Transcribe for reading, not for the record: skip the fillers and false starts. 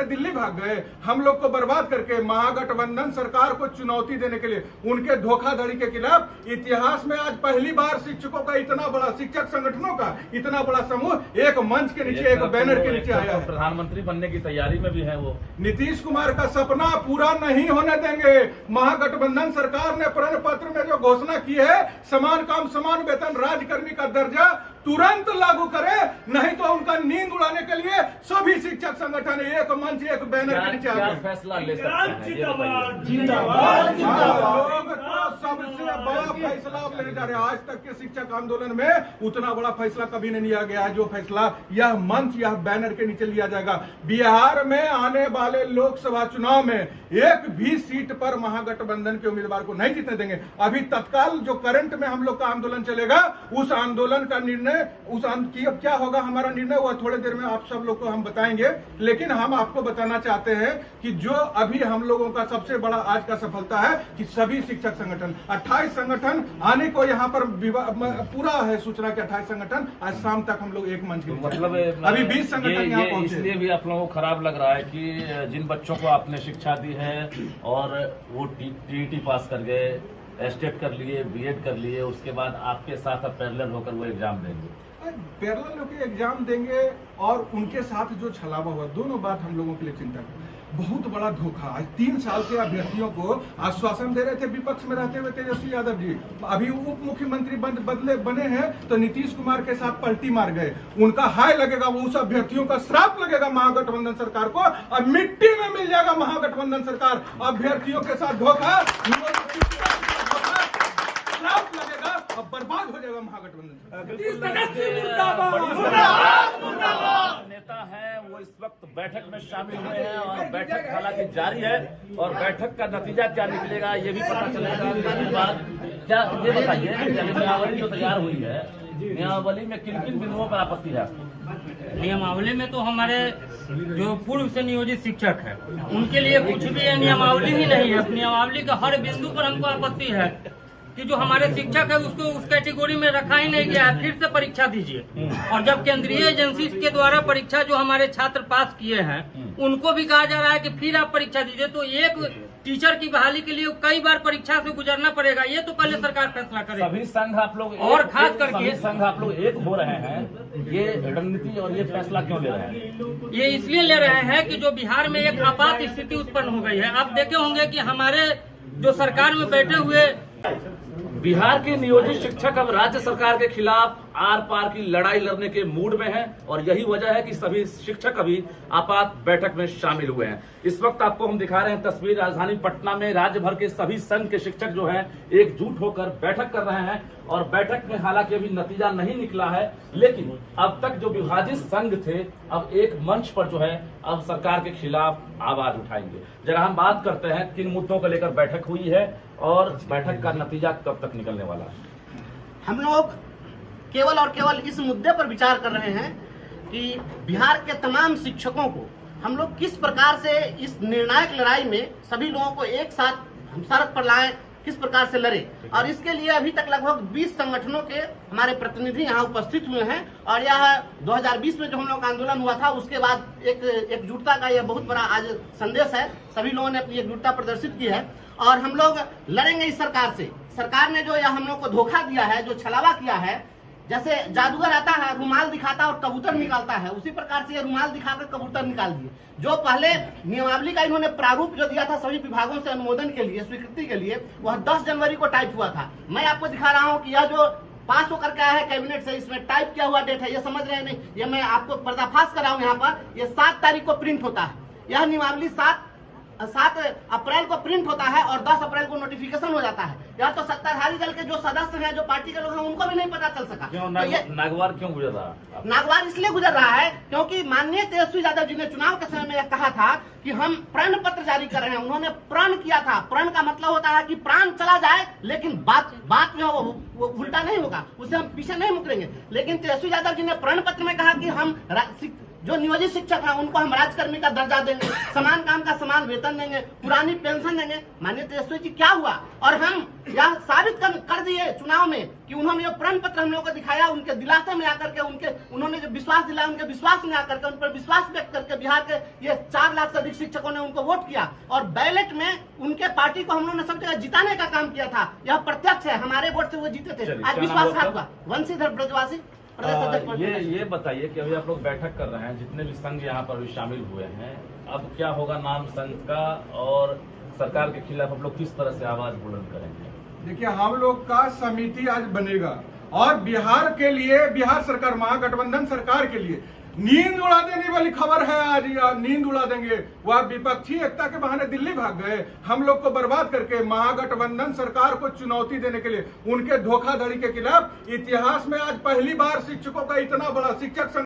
अपने दिल्ली भाग गए हम लोग को बर्बाद करके। महागठबंधन सरकार को चुनौती देने के लिए, उनके धोखाधड़ी के खिलाफ इतिहास में आज पहली बार शिक्षकों का इतना बड़ा, शिक्षक संगठनों का इतना बड़ा समूह एक मंच के नीचे, एक बैनर के नीचे आया है। प्रधानमंत्री बनने की तैयारी में भी है वो। नीतीश कुमार का सपना पूरा नहीं होने देंगे। महागठबंधन सरकार ने प्रण पत्र में जो घोषणा की है, समान काम समान वेतन, राज्यकर्मी का दर्जा तुरंत लागू करे, नहीं तो उनका नींद उड़ाने के लिए सभी शिक्षक संगठन एक मंच, एक बैनर के नीचे आ गए। फैसला ले सकते हैं, सबसे बड़ा फैसला आप लेने जा रहे हैं। आज तक के शिक्षक आंदोलन में उतना बड़ा फैसला कभी नहीं लिया गया है, जो फैसला यह मंच, यह बैनर के नीचे लिया जाएगा। बिहार में आने वाले लोकसभा चुनाव में एक भी सीट पर महागठबंधन के उम्मीदवार को नहीं जीतने देंगे। अभी तत्काल जो करंट में हम लोग का आंदोलन चलेगा, उस आंदोलन का निर्णय, की अब क्या होगा हमारा निर्णय, वह थोड़े देर में आप सब लोग को हम बताएंगे। लेकिन हम आपको बताना चाहते हैं कि जो अभी हम लोगों का सबसे बड़ा आज का सफलता है कि सभी शिक्षक संगठन 28 संगठन आने को यहाँ पर पूरा है सूचना के 28 संगठन आज शाम तक हम लोग एक मंच के, मतलब अभी 20 संगठन यहाँ पहुंचे। इसलिए भी आप लोगों को खराब लग रहा है कि जिन बच्चों को आपने शिक्षा दी है और वो टीईटी पास कर गए, एस्टेट कर लिए, बीएड कर लिए, उसके बाद आपके साथ अब पैरेलल होकर वो एग्जाम देंगे, पैरेलल होकर एग्जाम देंगे और उनके साथ जो छलावा हुआ, दोनों बात हम लोगों के लिए चिंता है। बहुत बड़ा धोखा। आज 3 साल से अभ्यर्थियों को आश्वासन दे रहे थे विपक्ष में रहते हुए तेजस्वी यादव जी, अभी उप मुख्यमंत्री बने हैं तो नीतीश कुमार के साथ पलटी मार गए। उनका हाय लगेगा, वो उस अभ्यर्थियों का श्राप लगेगा महागठबंधन सरकार को, अब मिट्टी में मिल जाएगा महागठबंधन सरकार। अभ्यर्थियों के साथ धोखा लगेगा, अब बर्बाद हो जाएगा महागठबंधन। नेता है वो इस वक्त बैठक में शामिल हुए हैं और बैठक हालांकि जारी है और बैठक का नतीजा क्या निकलेगा ये भी पता चलेगा। क्या ये बताइए, नियमावली जो तैयार हुई है, नियमावली में किन किन बिंदुओं पर आपत्ति है? नियमावली में तो हमारे जो पूर्व से नियोजित शिक्षक है उनके लिए कुछ भी नियमावली ही नहीं है। नियमावली का हर बिंदु पर हमको आपत्ति है कि जो हमारे शिक्षक है उसको उस कैटेगरी में रखा ही नहीं गया है। फिर से परीक्षा दीजिए, और जब केंद्रीय एजेंसी के द्वारा परीक्षा जो हमारे छात्र पास किए हैं उनको भी कहा जा रहा है कि फिर आप परीक्षा दीजिए, तो एक टीचर की बहाली के लिए कई बार परीक्षा से गुजरना पड़ेगा। ये तो पहले सरकार फैसला करे। सभी संघ आप लोग और खास करके संघ आप लोग एक हो रहे हैं, ये रणनीति और ये फैसला क्यों ले रहे हैं? ये इसलिए ले रहे हैं कि जो बिहार में एक आपात स्थिति उत्पन्न हो गई है। आप देखे होंगे कि हमारे जो सरकार में बैठे हुए बिहार के नियोजित शिक्षक अब राज्य सरकार के खिलाफ आर पार की लड़ाई लड़ने के मूड में हैं और यही वजह है कि सभी शिक्षक अभी आपात बैठक में शामिल हुए हैं। इस वक्त आपको हम दिखा रहे हैं तस्वीर, राजधानी पटना में राज्य भर के सभी संघ के शिक्षक जो हैं एकजुट होकर बैठक कर रहे हैं और बैठक में हालांकि अभी नतीजा नहीं निकला है, लेकिन अब तक जो विभाजित संघ थे अब एक मंच पर जो है अब सरकार के खिलाफ आवाज उठाएंगे। जरा हम बात करते हैं किन मुद्दों को लेकर बैठक हुई है और बैठक का नतीजा कब तक निकलने वाला है। हम लोग केवल और केवल इस मुद्दे पर विचार कर रहे हैं कि बिहार के तमाम शिक्षकों को हम लोग किस प्रकार से इस निर्णायक लड़ाई में सभी लोगों को एक साथ हम सड़क पर लाएं, किस प्रकार से लड़े। और इसके लिए अभी तक लगभग 20 संगठनों के हमारे प्रतिनिधि यहाँ उपस्थित हुए हैं और यह 2020 में जो हम लोग का आंदोलन हुआ था उसके बाद एकजुटता का यह बहुत बड़ा आज संदेश है। सभी लोगों ने अपनी एकजुटता प्रदर्शित की है और हम लोग लड़ेंगे इस सरकार से। सरकार ने जो यह हम लोग को धोखा दिया है, जो छलावा किया है, जैसे जादूगर आता है रुमाल दिखाता और कबूतर निकालता है, उसी प्रकार से ये रुमाल दिखाकर कबूतर निकाल दिए। जो पहले नियमावली का इन्होंने प्रारूप जो दिया था सभी विभागों से अनुमोदन के लिए, स्वीकृति के लिए, वह 10 जनवरी को टाइप हुआ था। मैं आपको दिखा रहा हूँ कि यह जो पास होकर के आया है कैबिनेट से, इसमें टाइप किया हुआ डेट है, ये समझ रहे हैं नहीं, ये मैं आपको पर्दाफाश कर रहा हूँ यहाँ पर। ये 7 तारीख को प्रिंट होता है। यह नियमावली 7 अप्रैल को प्रिंट होता है और 10 अप्रैल को नोटिफिकेशन हो जाता है। यह तो सत्ताधारी दल के जो सदस्य हैं, जो पार्टी के लोग हैं, उनको भी नहीं पता चल सका। क्यों नागवार क्यों गुजर रहा है? नागवार इसलिए गुजर रहा है क्योंकि माननीय तेजस्वी यादव जी ने चुनाव के समय में यह कहा था कि हम प्रण पत्र जारी कर रहे हैं। उन्होंने प्रण किया था। प्रण का मतलब होता है कि प्राण चला जाए लेकिन बात जो है वो उल्टा नहीं होगा, उससे हम पीछे नहीं मुकरेंगे। लेकिन तेजस्वी यादव जी ने प्रण पत्र में कहा कि हम जो नियोजित शिक्षक हैं उनको हम राजकर्मी का दर्जा देंगे, समान काम का समान वेतन देंगे, पुरानी पेंशन देंगे। माननीय तेजस्वी जी क्या हुआ? और हम यह साबित कर दिए चुनाव में कि उन्होंने जो प्रण पत्र हम लोगों को दिखाया, उनके दिलासे में आकर के उन्होंने जो विश्वास दिलाया, उनके विश्वास में आकर के उन पर विश्वास व्यक्त करके बिहार के ये 4 लाख से अधिक शिक्षकों ने उनको वोट किया और बैलेट में उनके पार्टी को हम लोगों ने सब जगह जिताने का काम किया था। यह प्रत्यक्ष है, हमारे वोट से वो जीते थे। आज विश्वासघात हुआ। वंशीधर ब्रजवासी ये बताइए कि अभी आप लोग बैठक कर रहे हैं, जितने भी संघ यहाँ पर भी शामिल हुए हैं, अब क्या होगा नाम संघ का और सरकार के खिलाफ आप लोग किस तरह से आवाज बुलंद करेंगे? देखिए, हम लोग का समिति आज बनेगा और बिहार के लिए, बिहार सरकार, महागठबंधन सरकार के लिए नींद उड़ा देने वाली खबर है। आज नींद उड़ा देंगे। वह विपक्षी एकता के बहाने दिल्ली भाग गए, हम लोग को बर्बाद करके महागठबंधन सरकार को चुनौती देने के लिए, उनके धोखाधड़ी के खिलाफ। इतिहास में आज पहली बार शिक्षकों का इतना बड़ा शिक्षक